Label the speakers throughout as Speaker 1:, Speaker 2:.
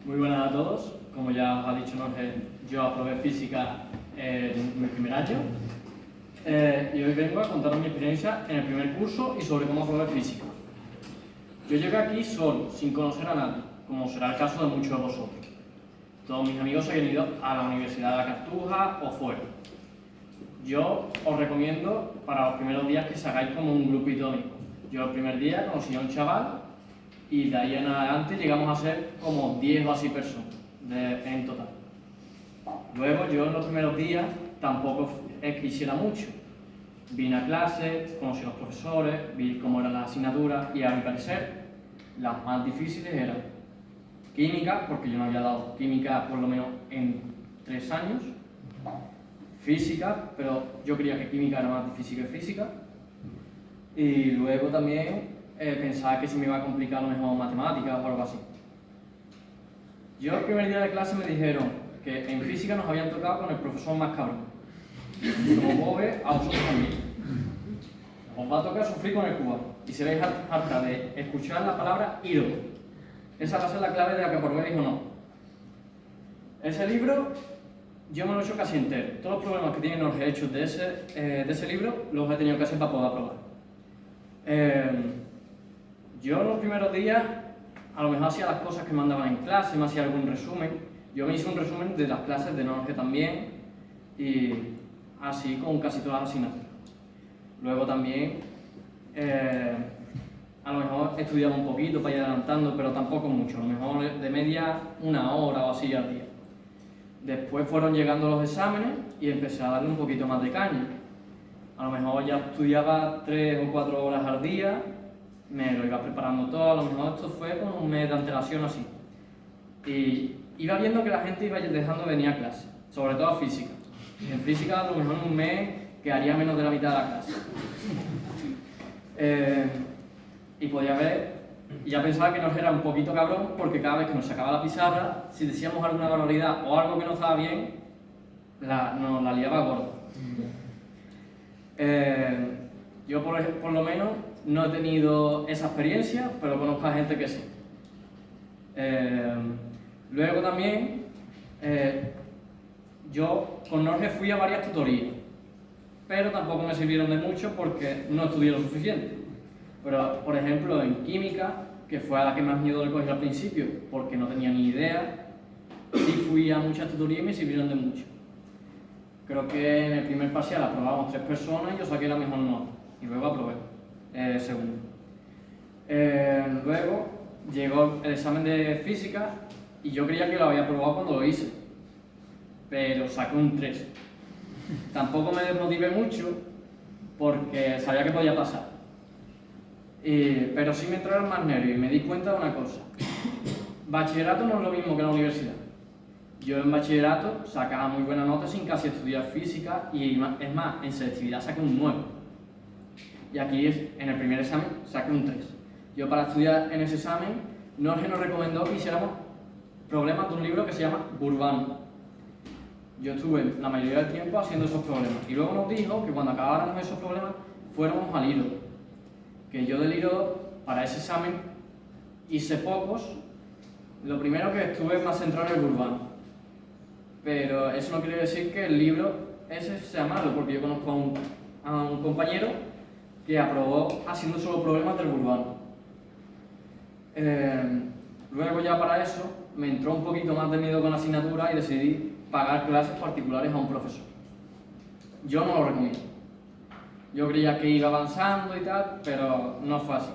Speaker 1: Muy buenas a todos. Como ya os ha dicho Norge, yo aprobé física en mi primer año y hoy vengo a contaros mi experiencia en el primer curso y sobre cómo aprobé física. Yo llegué aquí solo, sin conocer a nadie, como será el caso de muchos de vosotros. Todos mis amigos se habían ido a la Universidad de la Cartuja o fuera. Yo os recomiendo para los primeros días que se hagáis como un grupito de amigos. Yo el primer día conocí a un chaval y de ahí en adelante llegamos a ser como 10 o así personas en total. Luego yo en los primeros días tampoco es que hiciera mucho. Vine a clase, conocí a los profesores, vi cómo eran las asignaturas y a mi parecer las más difíciles eran química, porque yo no había dado química por lo menos en 3 años, física, pero yo creía que química era más difícil que física, y luego también pensaba que se me iba a complicar a lo mejor matemáticas o algo así. Yo el primer día de clase me dijeron que en física nos habían tocado con el profesor más cabrón. Como vos ves, a vosotros también. Os va a tocar sufrir con el cubano. Y si veis harta de escuchar la palabra hilo. Esa va a ser la clave de la que aprobéis o no. Ese libro, yo me lo he hecho casi entero. Todos los problemas que tienen los hechos de ese libro los he tenido que hacer para poder aprobar. Yo en los primeros días, a lo mejor hacía las cosas que mandaban en clase, me hacía algún resumen. Yo me hice un resumen de las clases de Norge también, y así con casi todas las asignaturas. Luego también, a lo mejor estudiaba un poquito para ir adelantando, pero tampoco mucho, a lo mejor de media 1 hora o así al día. Después fueron llegando los exámenes y empecé a darle un poquito más de caña. A lo mejor ya estudiaba 3 o 4 horas al día, me lo iba preparando todo, a lo mejor esto fue con un mes de antelación así. Y iba viendo que la gente iba dejando de venir a clase, sobre todo a física. En física a lo mejor en un mes quedaría menos de la mitad de la clase. Y podía ver, y ya pensaba que nos era un poquito cabrón, porque cada vez que nos sacaba la pizarra, si decíamos alguna barbaridad o algo que no estaba bien, nos la liaba gorda. Yo por lo menos no he tenido esa experiencia, pero conozco a gente que sí. Luego también, yo con Norge fui a varias tutorías, pero tampoco me sirvieron de mucho porque no estudié lo suficiente. Pero, por ejemplo, en química, que fue a la que más miedo le cogí al principio, porque no tenía ni idea, sí fui a muchas tutorías y me sirvieron de mucho. Creo que en el primer parcial aprobamos 3 personas y yo saqué la mejor nota, y luego aprobé segundo. Luego llegó el examen de física y yo creía que lo había aprobado cuando lo hice, pero saqué un 3. Tampoco me desmotivé mucho porque sabía que podía pasar, pero sí me entraron más nervios y me di cuenta de una cosa. Bachillerato no es lo mismo que la universidad. Yo en bachillerato sacaba muy buena nota sin casi estudiar física y es más, en selectividad saqué un 9. Y aquí en el primer examen saqué un 3. Yo para estudiar en ese examen, Norge nos recomendó que hiciéramos problemas de un libro que se llama Burbano. Yo estuve la mayoría del tiempo haciendo esos problemas. Y luego nos dijo que cuando acabáramos esos problemas fuéramos al hilo. Que yo del hilo, para ese examen, hice pocos. Lo primero que estuve más centrado en el Burbano. Pero eso no quiere decir que el libro ese sea malo, porque yo conozco a un compañero que aprobó haciendo solo problemas del Burbano. Luego ya para eso me entró un poquito más de miedo con la asignatura y decidí pagar clases particulares a un profesor. Yo no lo recomiendo. Yo creía que iba avanzando y tal, pero no fue así.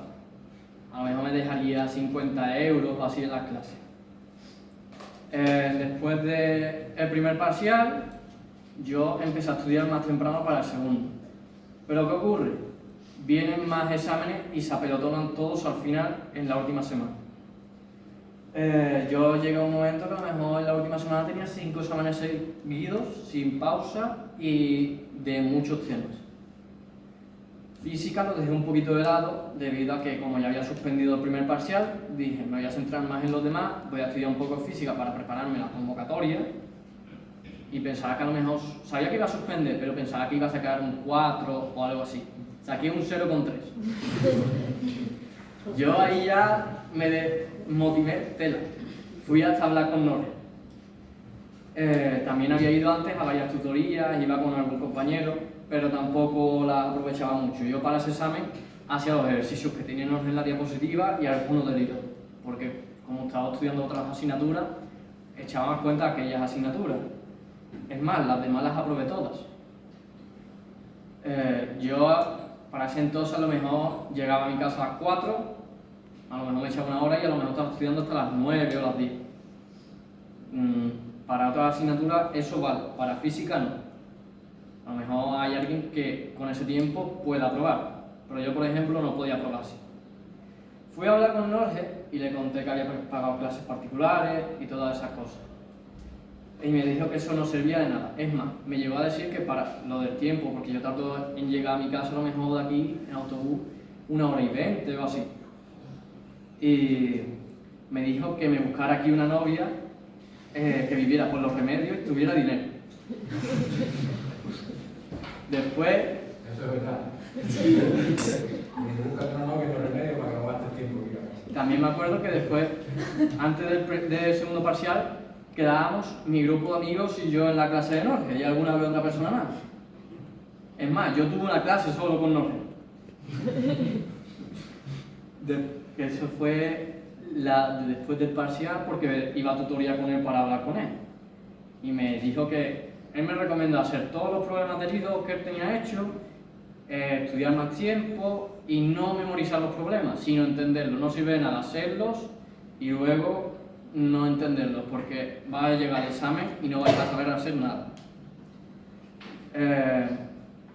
Speaker 1: A lo mejor me dejaría 50 euros o así en las clases. Después del primer parcial, yo empecé a estudiar más temprano para el segundo. Pero ¿qué ocurre? Vienen más exámenes y se apelotonan todos al final en la última semana. Yo llegué a un momento que a lo mejor en la última semana tenía 5 exámenes seguidos, sin pausa y de muchos temas. Física lo dejé un poquito de lado debido a que, como ya había suspendido el primer parcial, dije me voy a centrar más en los demás, voy a estudiar un poco de física para prepararme la convocatoria y pensaba que a lo mejor, sabía que iba a suspender, pero pensaba que iba a sacar un 4 o algo así. Saqué un 0,3. Yo ahí ya me desmotivé tela. fui hasta hablar con Norge. También había ido antes a varias tutorías, iba con algún compañero, pero tampoco la aprovechaba mucho. Yo para ese examen hacía los ejercicios que tenía Norge en la diapositiva y algunos del hilo, porque como estaba estudiando otras asignaturas, echaba más cuenta de aquellas asignaturas. Es más, las demás las aprobé todas. Yo para ese entonces a lo mejor llegaba a mi casa a las 4, a lo mejor me echaba una hora y a lo mejor estaba estudiando hasta las 9 o las 10. Para otras asignaturas eso vale, para física no. A lo mejor hay alguien que con ese tiempo pueda aprobar, pero yo por ejemplo no podía aprobar así. Fui a hablar con Norge y le conté que había pagado clases particulares y todas esas cosas. Y me dijo que eso no servía de nada. Es más, me llegó a decir que para lo del tiempo, porque yo tardo en llegar a mi casa a lo mejor de aquí en autobús 1h20 o así. Y me dijo que me buscara aquí una novia que viviera por los remedios y tuviera dinero. Después...
Speaker 2: Eso es verdad. Y buscar una novia por remedios para que no gastes tiempo.
Speaker 1: También me acuerdo que después, antes del segundo parcial, quedábamos mi grupo de amigos y yo en la clase de Norge y alguna vez otra persona más. Es más, yo tuve una clase solo con Norge. Que eso fue después del parcial porque iba a tutoría con él para hablar con él. Y me dijo que él me recomendó hacer todos los problemas derivados que él tenía hecho, estudiar más tiempo y no memorizar los problemas, sino entenderlos. No sirve de nada hacerlos y luego no entenderlos, porque va a llegar el examen y no vais a saber hacer nada.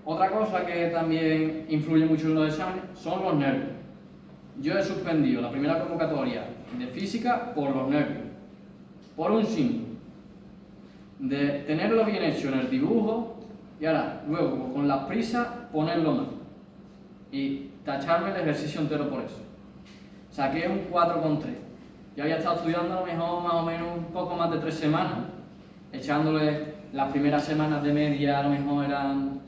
Speaker 1: Otra cosa que también influye mucho en los exámenes son los nervios. Yo he suspendido la primera convocatoria de física por los nervios, por un símbolo, de tenerlo bien hecho en el dibujo y ahora, luego, con las prisas, ponerlo mal y tacharme el ejercicio entero por eso. Saqué un 4,3. Yo había estado estudiando a lo mejor más o menos un poco más de 3 semanas, echándole las primeras semanas de media a lo mejor eran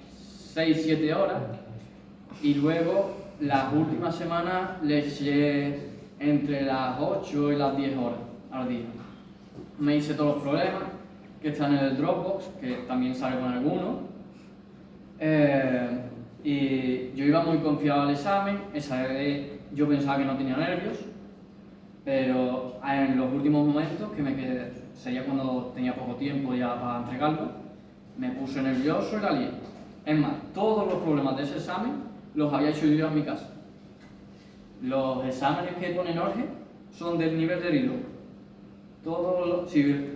Speaker 1: 6-7 horas y luego las últimas semanas le eché entre las 8 y las 10 horas al día. Me hice todos los problemas que están en el Dropbox, que también sale con algunos. Y yo iba muy confiado al examen, esa vez yo pensaba que no tenía nervios, pero en los últimos momentos, que me quedé, sería cuando tenía poco tiempo ya para entregarlo, me puse nervioso y la lié. Es más, todos los problemas de ese examen los había hecho yo en mi casa. Los exámenes que pone Norge son del nivel de herido.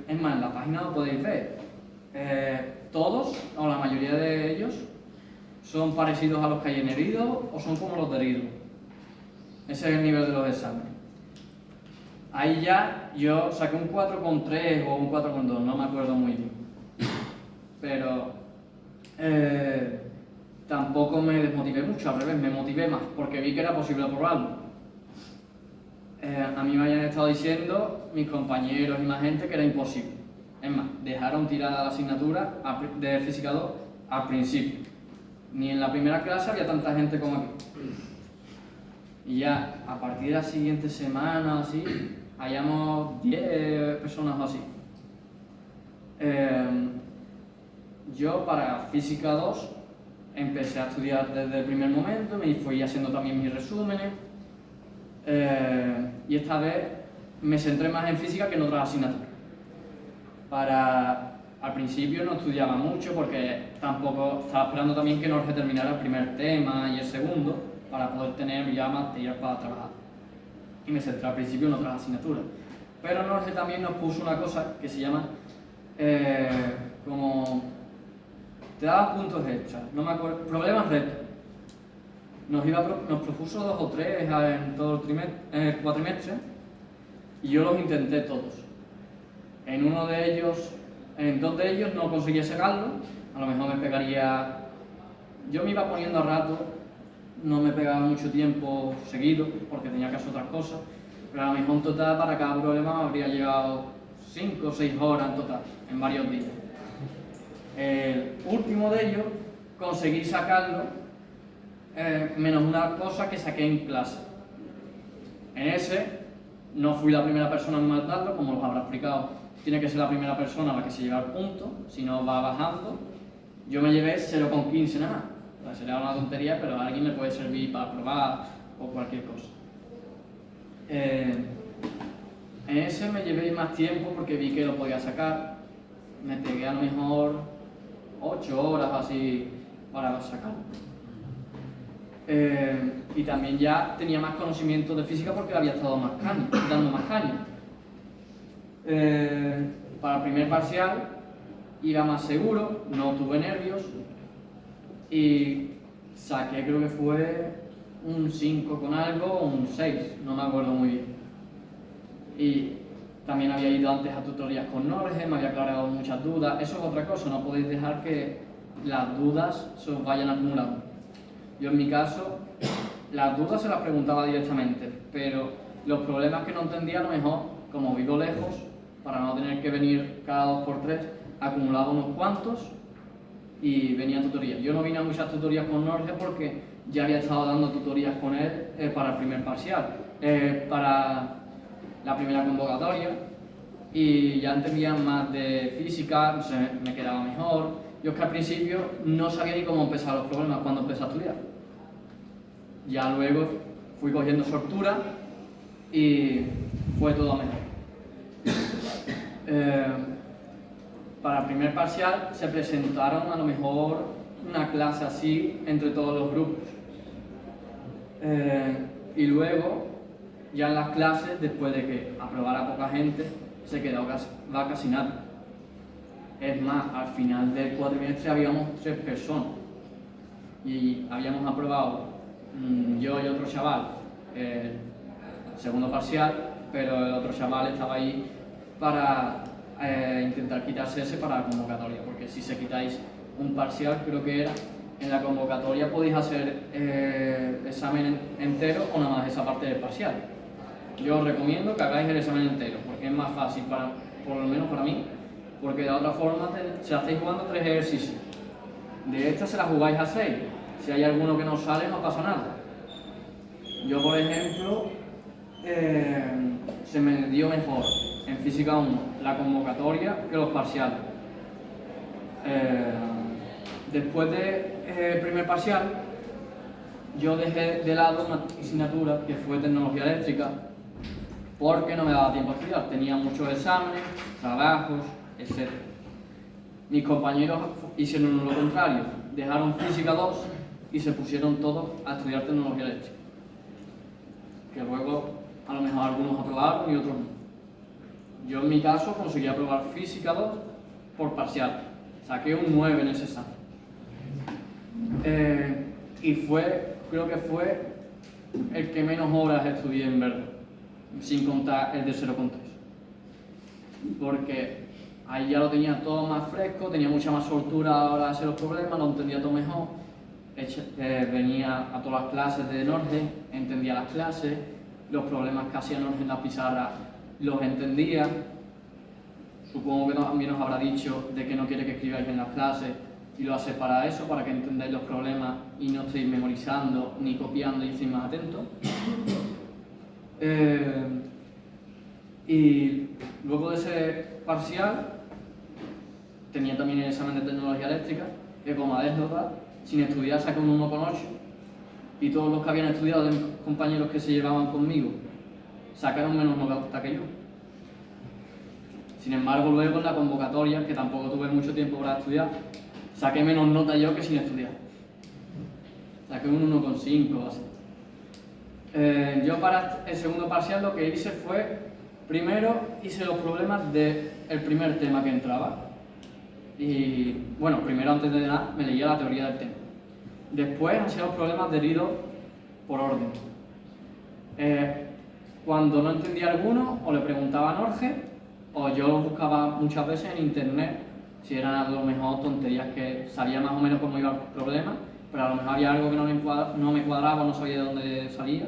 Speaker 1: Es más, en la página lo podéis ver. Todos, o la mayoría de ellos, son parecidos a los que hay en herido o son como los de herido. Ese es el nivel de los exámenes. Ahí ya yo saqué un 4,3 o un 4,2, no me acuerdo muy bien. Pero tampoco me desmotivé mucho, al revés, me motivé más porque vi que era posible aprobarlo. A mí me habían estado diciendo mis compañeros y más gente que era imposible. Es más, dejaron tirada la asignatura de Física 2 al principio. Ni en la primera clase había tanta gente como aquí. Y ya, a partir de la siguiente semana, así, hayamos 10 personas o así. Yo para Física 2 empecé a estudiar desde el primer momento, me fui haciendo también mis resúmenes. Y esta vez me centré más en física que en otras asignaturas. Al principio no estudiaba mucho porque tampoco estaba esperando también que Norge terminara el primer tema y el segundo para poder tener ya material para trabajar. Y me centré al principio en otras asignaturas. Pero Norge también nos puso una cosa que se llama como te daba puntos extras, no me acuerdo, problemas retos. Nos propuso 2 o 3 en todo el cuatrimestre y yo los intenté todos. En 2 de ellos no conseguía sacarlo, a lo mejor me pegaría, yo me iba poniendo a rato, no me pegaba mucho tiempo seguido porque tenía que hacer otras cosas, pero a lo mejor en total para cada problema me habría llegado 5 o 6 horas en total, en varios días. El último de ellos conseguí sacarlo menos una cosa que saqué en clase. En ese no fui la primera persona en marcarlo, como os habrá explicado. Tiene que ser la primera persona la que se lleva el punto, si no va bajando. Yo me llevé 0,15 nada más. Pues sería una tontería, pero a alguien le puede servir para probar o cualquier cosa. En ese me llevé más tiempo porque vi que lo podía sacar. Me pegué a lo mejor 8 horas así para sacarlo. Y también ya tenía más conocimiento de física porque le había estado dando más caña. Para el primer parcial iba más seguro, no tuve nervios y saqué, creo que fue un 5 con algo o un 6, no me acuerdo muy bien. Y también había ido antes a tutorías con Norge, me había aclarado muchas dudas. Eso es otra cosa, no podéis dejar que las dudas se os vayan acumulando. Yo en mi caso, las dudas se las preguntaba directamente, pero los problemas que no entendía a lo mejor, como vivo lejos, para no tener que venir cada 2 por 3, acumulaba unos cuantos y venía a tutorías. Yo no vine a muchas tutorías con Norge porque ya había estado dando tutorías con él para el primer parcial, para la primera convocatoria, y ya entendía más de física, me quedaba mejor. Yo es que al principio no sabía ni cómo empezar los problemas cuando empecé a estudiar. Ya luego fui cogiendo soltura y fue todo mejor. Para el primer parcial se presentaron a lo mejor una clase así entre todos los grupos. Y luego, ya en las clases, después de que aprobara poca gente, se quedó casi nada. Es más, al final del cuatrimestre habíamos 3 personas y habíamos aprobado yo y otro chaval el segundo parcial, pero el otro chaval estaba ahí para intentar quitarse ese para la convocatoria, porque si se quitáis un parcial, creo que era, en la convocatoria podéis hacer examen entero o nada más esa parte del parcial. Yo os recomiendo que hagáis el examen entero, porque es más fácil, por lo menos para mí, porque de otra forma se estáis jugando 3 ejercicios. De esta se la jugáis a 6. Si hay alguno que no sale, no pasa nada. Yo, por ejemplo, se me dio mejor en Física 1 la convocatoria que los parciales. Después del primer parcial, yo dejé de lado una asignatura que fue Tecnología Eléctrica porque no me daba tiempo a estudiar. Tenía muchos exámenes, trabajos, etc. Mis compañeros hicieron lo contrario, dejaron Física 2 y se pusieron todos a estudiar Tecnología Eléctrica. Que luego a lo mejor algunos aprobaron y otros no. Yo en mi caso conseguí aprobar Física 2 por parcial. Saqué un 9 en ese examen. Y creo que fue el que menos horas estudié en verdad, sin contar el de 0,3. Porque ahí ya lo tenía todo más fresco, tenía mucha más soltura a la hora de hacer los problemas, lo entendía todo mejor. Venía a todas las clases de Norge, entendía las clases, los problemas que hacía Norge en la pizarra los entendía. Supongo que también os habrá dicho de que no quiere que escribáis en las clases y lo hace para eso, para que entendáis los problemas y no estéis memorizando ni copiando y estéis más atentos. Y luego de ese parcial tenía también el examen de Tecnología Eléctrica, que como anécdota, sin estudiar saqué un 1,8 y todos los que habían estudiado, de mis compañeros que se llevaban conmigo, sacaron menos nota que yo. Sin embargo, luego en la convocatoria, que tampoco tuve mucho tiempo para estudiar, saqué menos nota yo que sin estudiar. Saqué un 1,5 o así. Yo para el segundo parcial lo que hice fue, primero hice los problemas del primer tema que entraba. Y bueno, primero antes de nada me leía la teoría del tema. Después hacía los problemas derivados por orden. Cuando no entendía alguno, o le preguntaba a Norge, o yo lo buscaba muchas veces en internet, si eran a lo mejor tonterías que sabía más o menos cómo iba el problema, pero a lo mejor había algo que no me cuadraba, no sabía de dónde salía.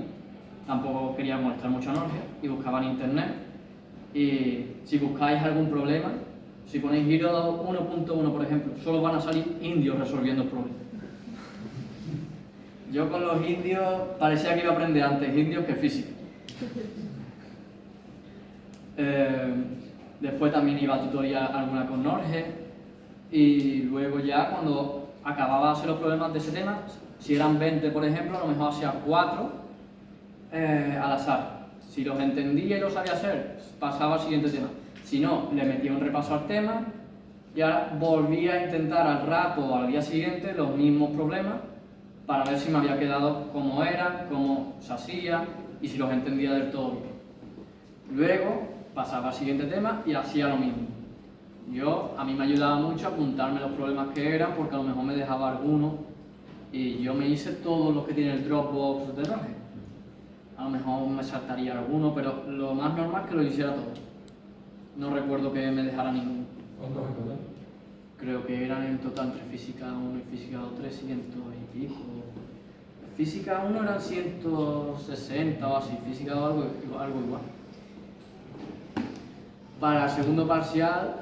Speaker 1: Tampoco quería mostrar mucho a Norge y buscaba en internet. Y si buscáis algún problema, si ponéis Giro 1.1 por ejemplo, solo van a salir indios resolviendo el problema. Yo con los indios parecía que iba a aprender antes indios que física. Después también iba a tutoría alguna con Norge y luego ya cuando acababa de hacer los problemas de ese tema, si eran 20 por ejemplo, a lo mejor hacía 4 al azar. Si los entendía y los sabía hacer, pasaba al siguiente tema. Si no, le metía un repaso al tema y ahora volvía a intentar al rato o al día siguiente los mismos problemas para ver si me había quedado como era, cómo se hacía y si los entendía del todo bien. Luego pasaba al siguiente tema y hacía lo mismo. A mí me ayudaba mucho a apuntarme los problemas que eran porque a lo mejor me dejaba alguno y yo me hice todos los que tiene el Dropbox de Norge. A lo mejor me saltaría alguno, pero lo más normal es que lo hiciera todo. No recuerdo que me dejara ninguno.
Speaker 2: ¿Cuántos en total?
Speaker 1: Creo que eran en total entre física 1 y física 2, 300 y pico. Física 1 eran 160 o así, física 2 algo igual. Para el segundo parcial,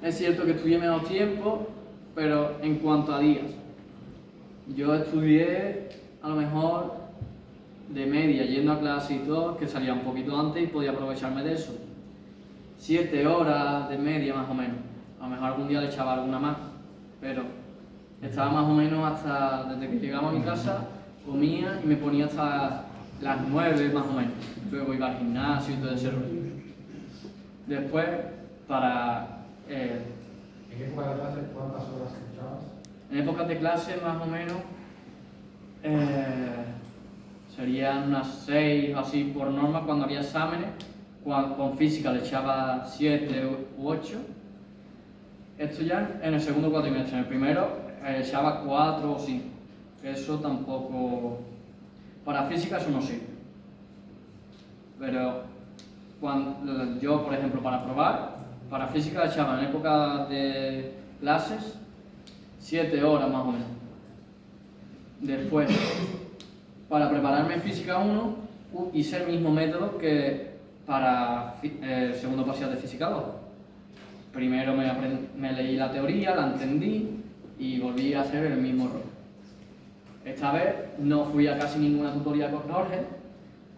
Speaker 1: es cierto que estudié menos tiempo, pero en cuanto a días, yo estudié a lo mejor de media, yendo a clase y todo, que salía un poquito antes y podía aprovecharme de eso. 7 horas de media más o menos. A lo mejor algún día le echaba alguna más, pero estaba más o menos hasta, desde que llegaba a mi casa, comía y me ponía hasta las 9 más o menos. Luego iba al gimnasio y todo ese rollo. Después,
Speaker 2: ¿En qué época de clase cuántas horas echabas?
Speaker 1: en épocas de clase más o menos serían unas 6 o así por norma cuando había exámenes. Con física le echaba 7 u 8. Esto ya en el segundo cuatrimestre. En el primero le echaba 4 o 5. Eso tampoco... Para física eso no sirve. Pero yo, por ejemplo, para probar, para física le echaba en época de clases 7 horas más o menos. Después, para prepararme en física 1, hice el mismo método que para el segundo parcial de física 2. Primero me leí la teoría, la entendí y volví a hacer el mismo error. Esta vez no fui a casi ninguna tutoría con Norge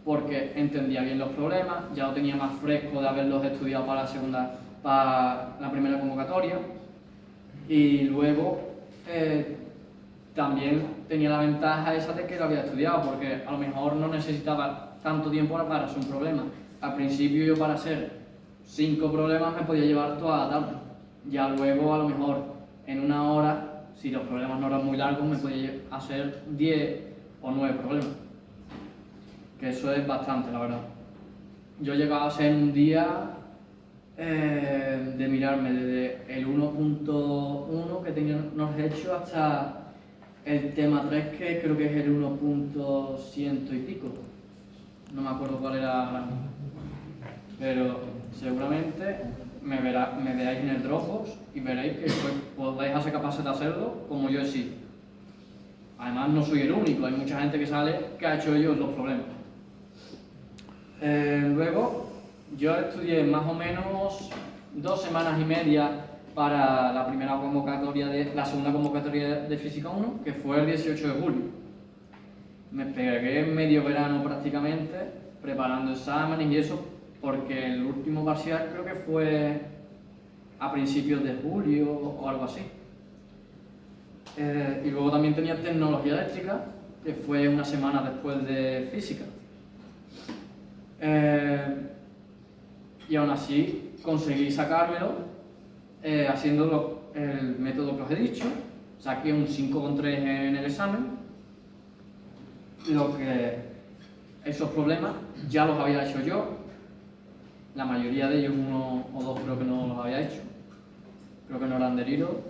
Speaker 1: porque entendía bien los problemas, ya lo tenía más fresco de haberlos estudiado para la primera convocatoria y luego también tenía la ventaja esa de que lo había estudiado porque a lo mejor no necesitaba tanto tiempo para hacer un problema. Al principio yo para hacer 5 problemas me podía llevar toda la tarde. Ya luego a lo mejor en una hora, si los problemas no eran muy largos, me podía hacer 10 o 9 problemas. Que eso es bastante, la verdad. Yo llegaba a hacer un día de mirarme desde el 1.1 que teníamos hecho hasta el tema 3 que creo que es el 1.100 y pico. No me acuerdo cuál era ahora mismo. Pero seguramente me veáis en el Dropbox y veréis que podéis ser capaces de hacerlo como yo he sido. Además no soy el único, hay mucha gente que sale que ha hecho ellos los problemas. Luego yo estudié más o menos 2 semanas y media para la segunda convocatoria de Física 1, que fue el 18 de julio. Me pegué medio verano prácticamente preparando exámenes y eso, porque el último parcial creo que fue a principios de julio o algo así. Y luego también tenía tecnología eléctrica, que fue una semana después de física. Y aún así conseguí sacármelo haciendo el método que os he dicho. Saqué un 5,3 en el examen. Esos problemas ya los había hecho yo. La mayoría de ellos, 1 o 2 creo que no los había hecho. Creo que no eran de Liro,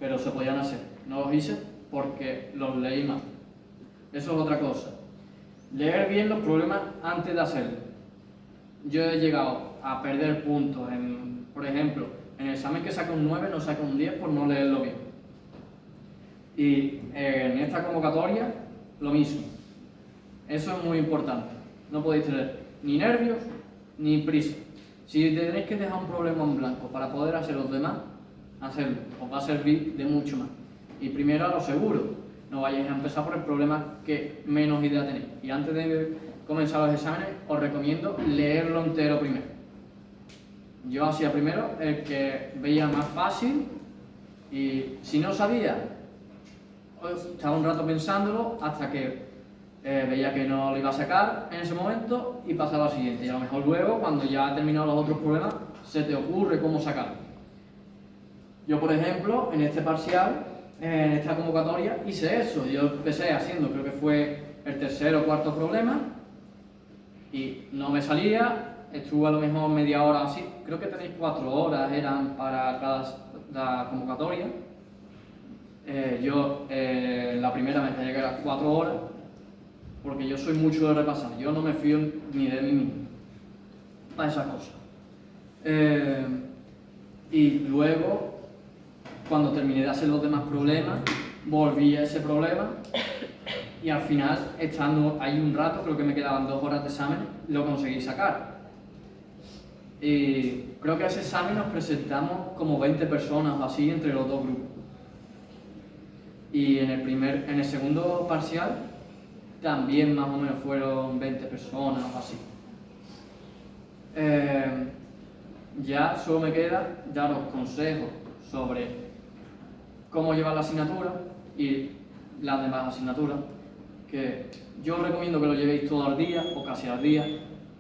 Speaker 1: pero se podían hacer. No los hice porque los leí mal. Eso es otra cosa. Leer bien los problemas antes de hacerlo. Yo he llegado a perder puntos, por ejemplo, en el examen que saqué un 9, no saqué un 10 por no leerlo bien. Y en esta convocatoria, lo mismo. Eso es muy importante. No podéis tener ni nervios ni prisa. Si tenéis que dejar un problema en blanco para poder hacer los demás, hacerlo. Os va a servir de mucho más. Y primero a lo seguro. No vayáis a empezar por el problema que menos idea tenéis. Y antes de comenzar los exámenes, os recomiendo leerlo entero primero. Yo hacía primero el que veía más fácil y si no sabía, pues, estaba un rato pensándolo hasta que veía que no lo iba a sacar en ese momento y pasaba al siguiente. Y a lo mejor luego, cuando ya he terminado los otros problemas, se te ocurre cómo sacarlo. Yo, por ejemplo, en este parcial, en esta convocatoria, hice eso. Yo empecé haciendo, creo que fue el tercer o cuarto problema y no me salía. Estuve a lo mejor media hora así, creo que tenéis 4 horas eran para cada convocatoria. Yo la primera vez me llegué a las 4 horas, porque yo soy mucho de repasar, yo no me fío ni de mí mismo para esas cosas. Y luego, cuando terminé de hacer los demás problemas, volví a ese problema y al final, estando ahí un rato, creo que me quedaban 2 horas de examen, lo conseguí sacar. Y creo que a ese examen nos presentamos como 20 personas o así entre los dos grupos. Y en el segundo parcial también más o menos fueron 20 personas o así. Ya solo me queda daros consejos sobre cómo llevar la asignatura y las demás asignaturas, que yo os recomiendo que lo llevéis todo al día o casi al día.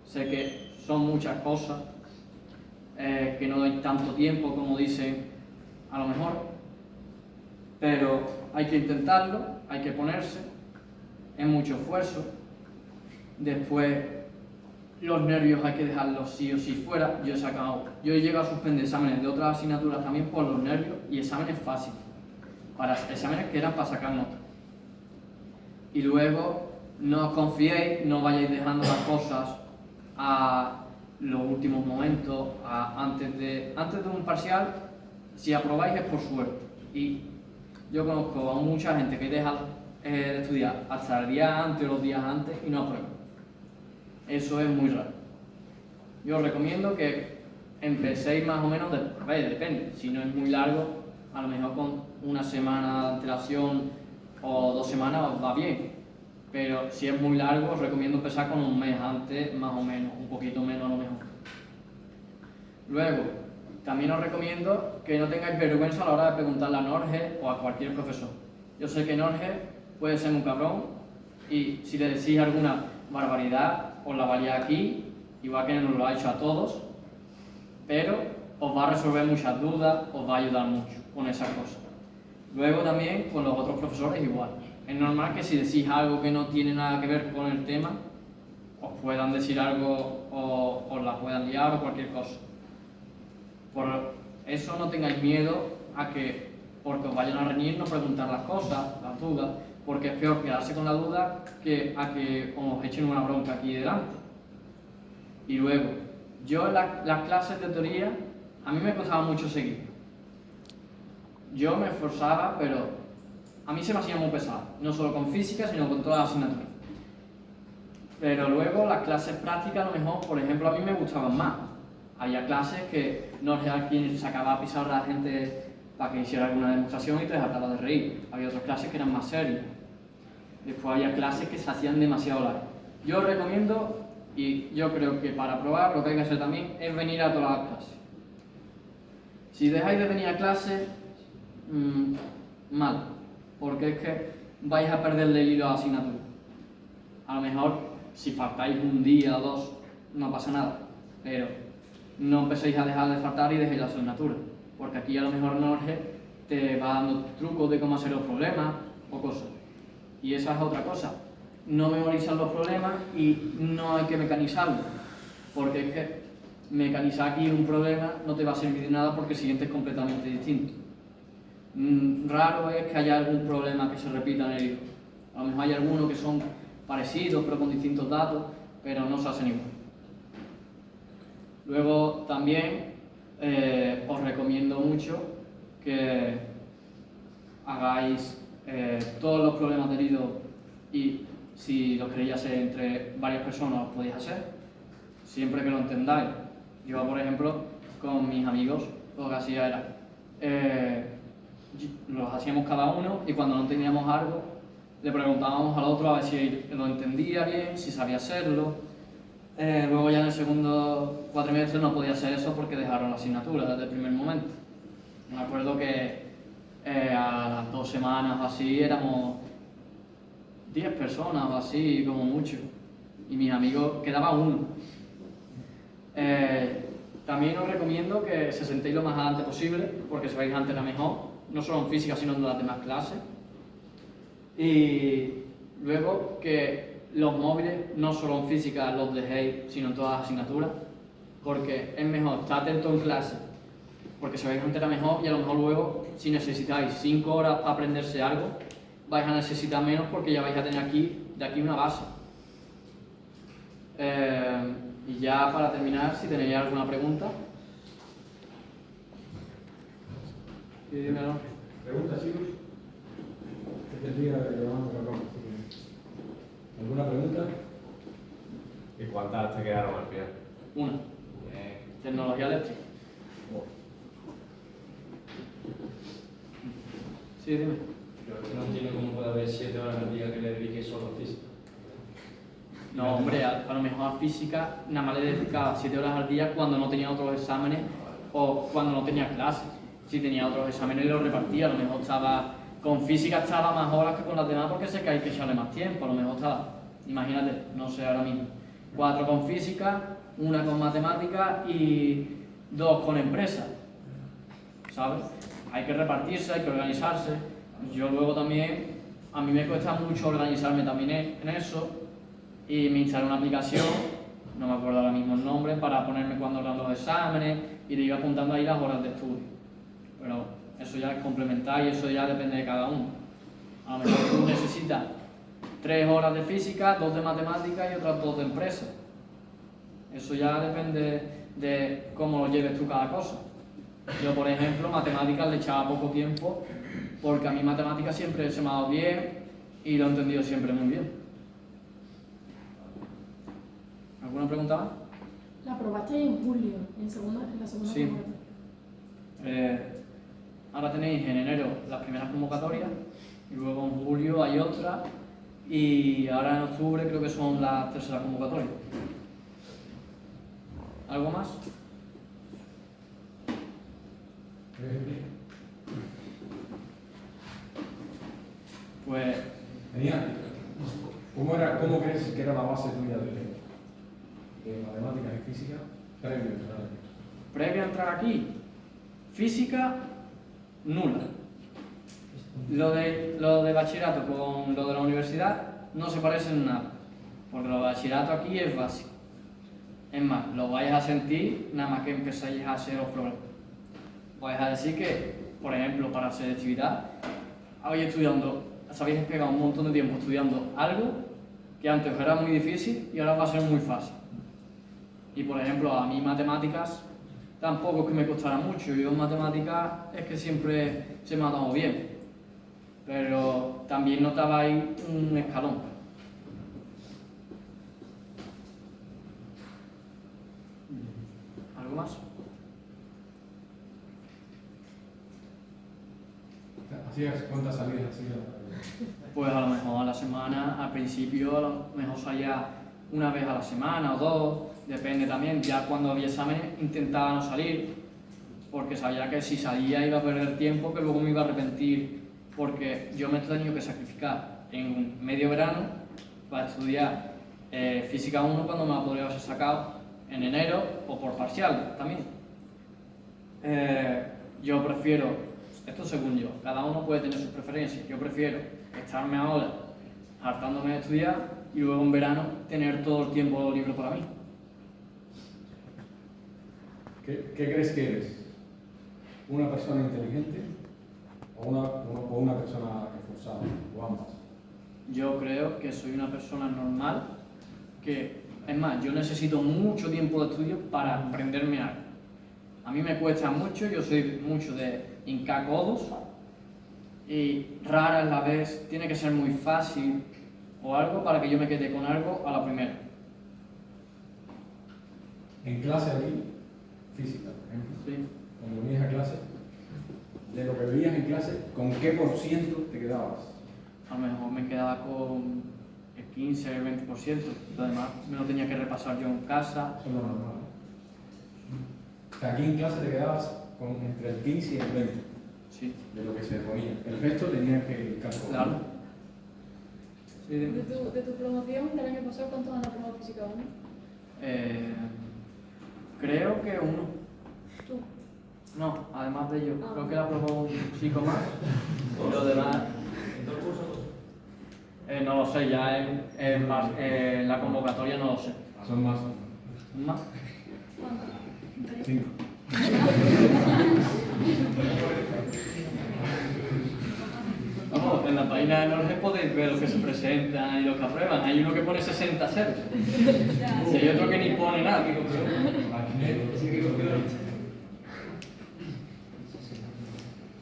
Speaker 1: Sé que son muchas cosas, que no hay tanto tiempo como dicen a lo mejor, pero hay que intentarlo, hay que ponerse, es mucho esfuerzo. Después los nervios hay que dejarlos sí o sí fuera. Yo he llegado a suspender exámenes de otras asignaturas también por los nervios y exámenes fáciles, para exámenes que eran para sacar notas. Y luego no os confiéis, no vayáis dejando las cosas a los últimos momentos, antes de un parcial. Si aprobáis es por suerte, y yo conozco a mucha gente que deja de estudiar hasta el día antes o los días antes y no aprueba. Eso es muy raro. Yo os recomiendo que empecéis más o menos, depende, si no es muy largo, a lo mejor con una semana de antelación o 2 semanas os va bien. Pero si es muy largo, os recomiendo empezar con un mes antes, más o menos, un poquito menos a lo mejor. Luego, también os recomiendo que no tengáis vergüenza a la hora de preguntarle a Norge o a cualquier profesor. Yo sé que Norge puede ser un cabrón y si le decís alguna barbaridad, os la valía aquí, igual que nos lo ha hecho a todos, pero os va a resolver muchas dudas, os va a ayudar mucho con esas cosas. Luego también con los otros profesores igual. Es normal que si decís algo que no tiene nada que ver con el tema, os puedan decir algo o os la puedan liar o cualquier cosa. Por eso no tengáis miedo a que, porque os vayan a reñir, no preguntar las cosas, las dudas, porque es peor quedarse con la duda que a que os echen una bronca aquí delante. Y luego, yo en las clases de teoría, a mí me costaba mucho seguir. Yo me esforzaba, pero a mí se me hacía muy pesado, no solo con física, sino con todas las asignaturas. Pero luego las clases prácticas, a lo mejor, por ejemplo, a mí me gustaban más. Había clases que no era quien sacaba a pisar a la gente para que hiciera alguna demostración y te trataba de reír. Había otras clases que eran más serias. Después había clases que se hacían demasiado largas. Yo os recomiendo, y yo creo que para probar lo que hay que hacer también, es venir a todas las clases. Si dejáis de venir a clase, mal, porque es que vais a perderle el hilo a la asignatura. A lo mejor, si faltáis un día o 2, no pasa nada, pero no empecéis a dejar de faltar y dejéis la asignatura, porque aquí a lo mejor Norge te va dando trucos de cómo hacer los problemas o cosas. Y esa es otra cosa, no memorizar los problemas y no hay que mecanizarlos, porque es que mecanizar aquí un problema no te va a servir de nada porque el siguiente es completamente distinto. Raro es que haya algún problema que se repita en el libro. A lo mejor hay algunos que son parecidos pero con distintos datos, pero no se hacen igual. Luego también os recomiendo mucho que hagáis todos los problemas del libro y si los queréis hacer entre varias personas los podéis hacer, siempre que lo entendáis. Yo, por ejemplo, con mis amigos lo que hacía era los hacíamos cada uno y cuando no teníamos algo le preguntábamos al otro a ver si lo entendía bien, si sabía hacerlo Luego ya en el segundo cuatrimestre no podía hacer eso porque dejaron la asignatura desde el primer momento. Me acuerdo que a las 2 semanas o así éramos 10 personas o así, como mucho. Y mis amigos, quedaba uno. También os recomiendo que se sentéis lo más adelante posible, porque si vais antes era mejor, no solo en física sino en las demás clases. Y luego que los móviles, no solo en física los dejéis, sino en todas las asignaturas, porque es mejor estar atento en clase, porque si vais antes era mejor y a lo mejor luego, si necesitáis 5 horas para aprenderse algo, vais a necesitar menos porque ya vais a tener de aquí una base. Y ya para terminar, si tenéis alguna pregunta. Sí, dímelo.
Speaker 2: ¿Preguntas, chicos? ¿Alguna pregunta?
Speaker 3: ¿Y cuántas te quedaron al final?
Speaker 1: Una. Tecnología eléctrica. Sí, dime.
Speaker 4: Pero es que no entiendo cómo puede haber 7 horas al día que le dedique solo a física.
Speaker 1: No, hombre, a lo mejor a física nada más le dedicaba 7 horas al día cuando no tenía otros exámenes o cuando no tenía clases. Si tenía otros exámenes los repartía, a lo mejor estaba... Con física estaba más horas que con las demás porque sé que hay que echarle más tiempo, a lo mejor estaba, imagínate, no sé ahora mismo, 4 con física, 1 con matemáticas y 2 con empresa, ¿sabes? Hay que repartirse, hay que organizarse. Yo luego también, a mí me cuesta mucho organizarme también en eso y me instalé una aplicación, no me acuerdo ahora mismo el nombre, para ponerme cuando eran los exámenes y de ir apuntando ahí las horas de estudio. Pero eso ya es complementar y eso ya depende de cada uno. A lo mejor tú necesitas 3 horas de física, 2 de matemáticas y otras 2 de empresa. Eso ya depende de cómo lo lleves tú cada cosa. Yo, por ejemplo, matemáticas le echaba poco tiempo porque a mí matemáticas siempre se me ha dado bien y lo he entendido siempre muy bien. ¿Alguna pregunta más?
Speaker 5: La aprobaste en julio, en la segunda
Speaker 1: Sí.
Speaker 5: convocatoria.
Speaker 1: Ahora tenéis en enero las primeras convocatorias y luego en julio hay otra y ahora en octubre creo que son las terceras convocatorias. ¿Algo más? Pues
Speaker 2: Genial. ¿Cómo crees que era la base tuya de matemáticas y física
Speaker 1: previo a entrar aquí, física nula. Lo de bachillerato con lo de la universidad no se parecen en nada, porque lo de bachillerato aquí es básico. Es más, lo vais a sentir nada más que empezáis a hacer los problemas. Vais a decir que, por ejemplo, para selectividad, habéis pegado un montón de tiempo estudiando algo que antes era muy difícil y ahora va a ser muy fácil. Y por ejemplo, a mí matemáticas tampoco es que me costara mucho. Yo en matemáticas es que siempre se me ha dado bien. Pero también notaba ahí un escalón. ¿Algo más?
Speaker 2: ¿Cuántas salidas hacías?
Speaker 1: Pues a lo mejor a la semana, al principio a lo mejor salía una vez a la semana o 2, depende también. Ya cuando había exámenes intentaba no salir, porque sabía que si salía iba a perder tiempo, que luego me iba a arrepentir, porque yo me he tenido que sacrificar en medio verano para estudiar Física 1 cuando me la podría haber sacado en enero o por parcial también. Yo prefiero, esto según yo, cada uno puede tener sus preferencias, yo prefiero estarme ahora hartándome de estudiar y luego en verano tener todo el tiempo libre para mí.
Speaker 2: ¿Qué crees que eres? ¿Una persona inteligente o una persona esforzada? ¿O ambas?
Speaker 1: Yo creo que soy una persona normal, es más, yo necesito mucho tiempo de estudio para aprenderme algo. A mí me cuesta mucho, yo soy mucho de hincar codos y rara a la vez tiene que ser muy fácil o algo para que yo me quede con algo a la primera.
Speaker 2: En clase aquí, física, por ejemplo,
Speaker 1: Sí.
Speaker 2: cuando venías a clase, de lo que veías en clase, ¿con qué % te quedabas?
Speaker 1: A lo mejor me quedaba con 15 o 20%. Lo demás me lo tenía que repasar yo en casa.
Speaker 2: Eso es lo normal. O sea, aquí en clase te quedabas con entre el 15 y el 20
Speaker 1: Sí,
Speaker 2: de lo que se ponía. El resto tenías que calcular.
Speaker 1: claro. Sí,
Speaker 5: De tu promoción del año pasado, ¿cuántos han aprobado física 1?
Speaker 1: Creo que uno.
Speaker 5: Tú.
Speaker 1: No, además de yo.
Speaker 5: Ah.
Speaker 1: Creo que la aprobó un chico más. Y los demás,
Speaker 4: ¿En todo el curso?
Speaker 1: no lo sé, ya en la convocatoria no lo sé.
Speaker 2: Son más.
Speaker 1: ¿Más?
Speaker 5: ¿Cuántos?
Speaker 2: 5.
Speaker 1: Vamos, en la página de Norge podéis ver lo que se presentan y lo que aprueban. Hay uno que pone 60 ceros. Y hay otro que ni pone nada.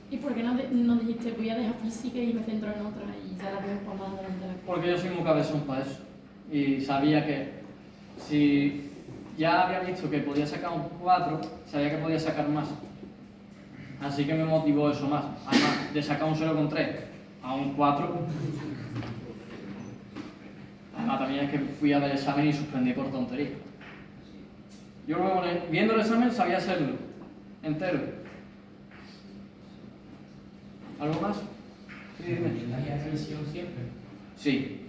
Speaker 5: ¿Y por qué no dijiste voy a dejar física y me centro en otra y ya la veo para más adelante la
Speaker 1: Porque yo soy muy cabezón para eso. Y sabía que si ya había visto que podía sacar un 4, sabía que podía sacar más. Así que me motivó eso más. Además de sacar un 0,3 a un 4. Además también es que fui a ver el examen y suspendí por tontería. Yo luego, viendo el examen, sabía hacerlo entero. ¿Algo más? Sí, dime.
Speaker 4: ¿La admisión siempre?
Speaker 1: Sí.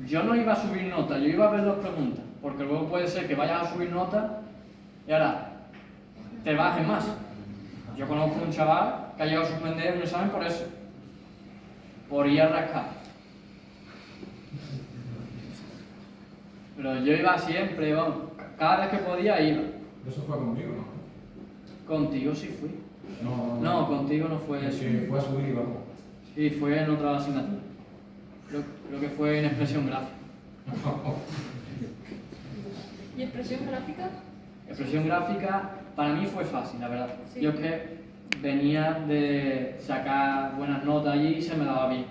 Speaker 1: Yo no iba a subir nota, yo iba a ver las preguntas, porque luego puede ser que vayas a subir nota y ahora te bajen más. Yo conozco un chaval que ha llegado a suspender un examen por eso, por ir a rascar. Pero yo iba siempre, vamos, cada vez que podía iba.
Speaker 2: Eso fue conmigo, ¿no?
Speaker 1: Contigo sí fui.
Speaker 2: No,
Speaker 1: No, contigo no fue eso.
Speaker 2: Que fue a subir y bajó.
Speaker 1: Sí, fue en otra asignatura. Creo que fue en expresión gráfica.
Speaker 5: ¿Y expresión gráfica?
Speaker 1: Expresión gráfica para mí fue fácil, la verdad.
Speaker 5: Sí.
Speaker 1: Yo es que venía de sacar buenas notas allí y se me daba bien.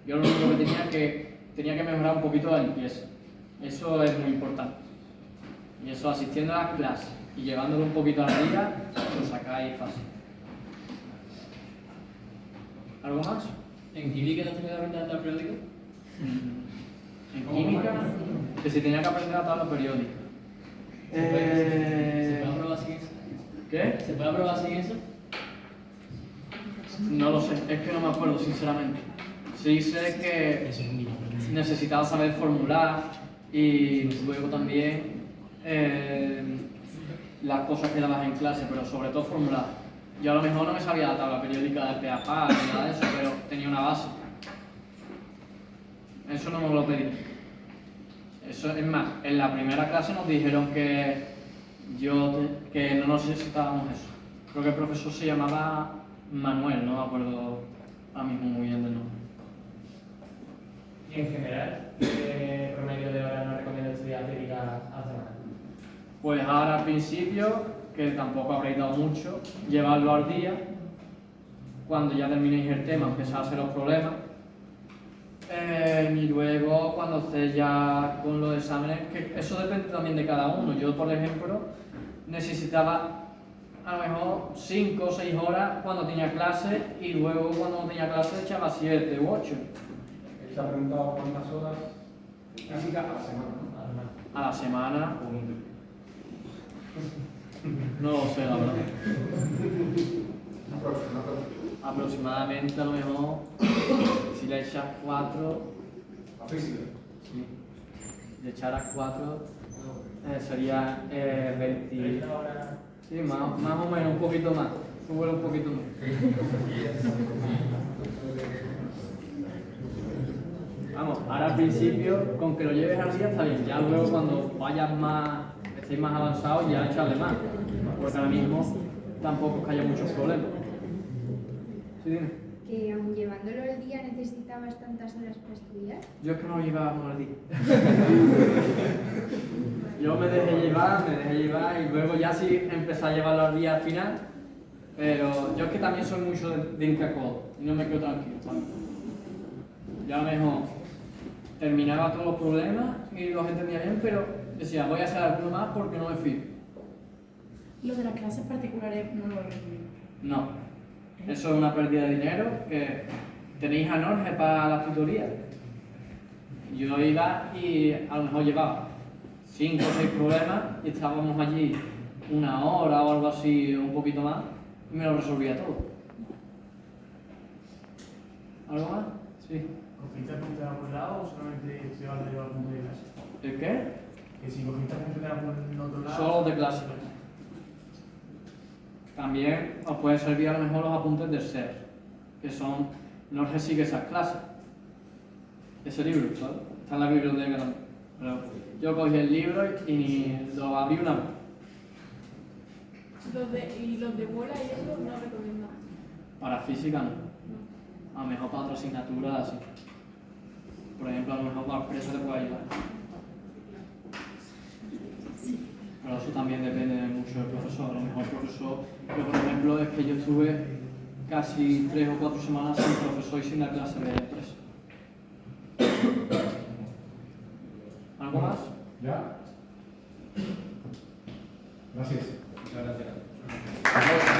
Speaker 1: Yo lo único que tenía que mejorar un poquito la limpieza. Eso es muy importante. Y eso asistiendo a las clases y llevándolo un poquito a la vida, lo sacáis fácil. ¿Algo más?
Speaker 4: ¿En química no tenías que aprender la periódica?
Speaker 1: En química, que si tenía que aprender la tabla periódica.
Speaker 4: ¿Se puede aprobar sin eso?
Speaker 1: ¿Qué?
Speaker 4: ¿Se puede aprobar sin eso?
Speaker 1: No lo sé, es que no me acuerdo sinceramente. Sí sé que necesitaba saber formular y luego también las cosas que dabas en clase, pero sobre todo formular. Yo a lo mejor no me sabía la tabla periódica del PAPA ni nada de eso, pero tenía una base. Eso no me lo pedí. Eso, es más, en la primera clase nos dijeron que no nos necesitábamos eso. Creo que el profesor se llamaba Manuel, no me acuerdo ahora mismo muy bien del nombre.
Speaker 4: Y en general, ¿qué promedio de horas no recomiendo estudiar física a la semana?
Speaker 1: Pues ahora al principio, que tampoco habréis dado mucho, llevarlo al día. Cuando ya terminéis el tema, empezar a hacer los problemas. Y luego cuando estés ya con los exámenes, que eso depende también de cada uno. Yo, por ejemplo, necesitaba a lo mejor 5 o 6 horas cuando tenía clase y luego cuando no tenía clase echaba 7 u 8.
Speaker 2: Él te ha preguntado cuántas horas física a la semana, ¿no?
Speaker 1: A la semana, no lo sé, la verdad. Aproximadamente a lo mejor, si le echas 4,
Speaker 2: La física.
Speaker 1: sí, le echaras 4, sería 20. Sí, más o menos, un poquito más. Sube un poquito más. Vamos, ahora al principio, con que lo lleves al día está bien. Ya luego cuando vayas más, estéis más avanzados, ya echarle más. Porque ahora mismo tampoco es que haya muchos problemas. Sí, dime.
Speaker 6: Que aun llevándolo el día necesitabas tantas horas para estudiar.
Speaker 1: Yo es que no lo llevaba por el día. Yo me dejé llevar y luego ya sí empecé a llevarlo al día al final. Pero yo es que también soy mucho de incacodo y no me quedo tranquilo, ¿sabes? Yo a lo mejor terminaba todos los problemas y los entendía bien, pero decía, voy a hacer alguno más porque no me fío.
Speaker 5: Lo de las clases particulares no lo recomiendo.
Speaker 1: No, eso es una pérdida de dinero que tenéis a Norge para las tutorías. Yo iba y a lo mejor llevaba 5 o 6 problemas y estábamos allí una hora o algo así, o un poquito más, y me lo resolvía todo. ¿Algo más? Sí.
Speaker 4: ¿Cogiste apuntes a algún lado o solamente se va a llevar apuntes de clase?
Speaker 1: ¿El qué?
Speaker 4: Que si cogiste apuntes de algún otro lado...
Speaker 1: Solo de clase. También os pueden servir a lo mejor los apuntes del SER, que son, no se sigue esas clases. Ese libro, ¿sabes? Está en la biblioteca también. Pero yo cogí el libro y lo abrí una vez.
Speaker 7: ¿Y los de bola y eso no recomiendan?
Speaker 1: Para física no. A lo mejor para otra asignatura así. Por ejemplo, a lo mejor para empresa te puede ayudar. Pero eso también depende mucho del profesor. A lo mejor el profesor, yo por ejemplo, es que yo estuve casi 3 o 4 semanas sin profesor y sin la clase de empresa. ¿Algo más?
Speaker 2: ¿Ya? Gracias.
Speaker 3: Muchas gracias.
Speaker 2: Aplausos.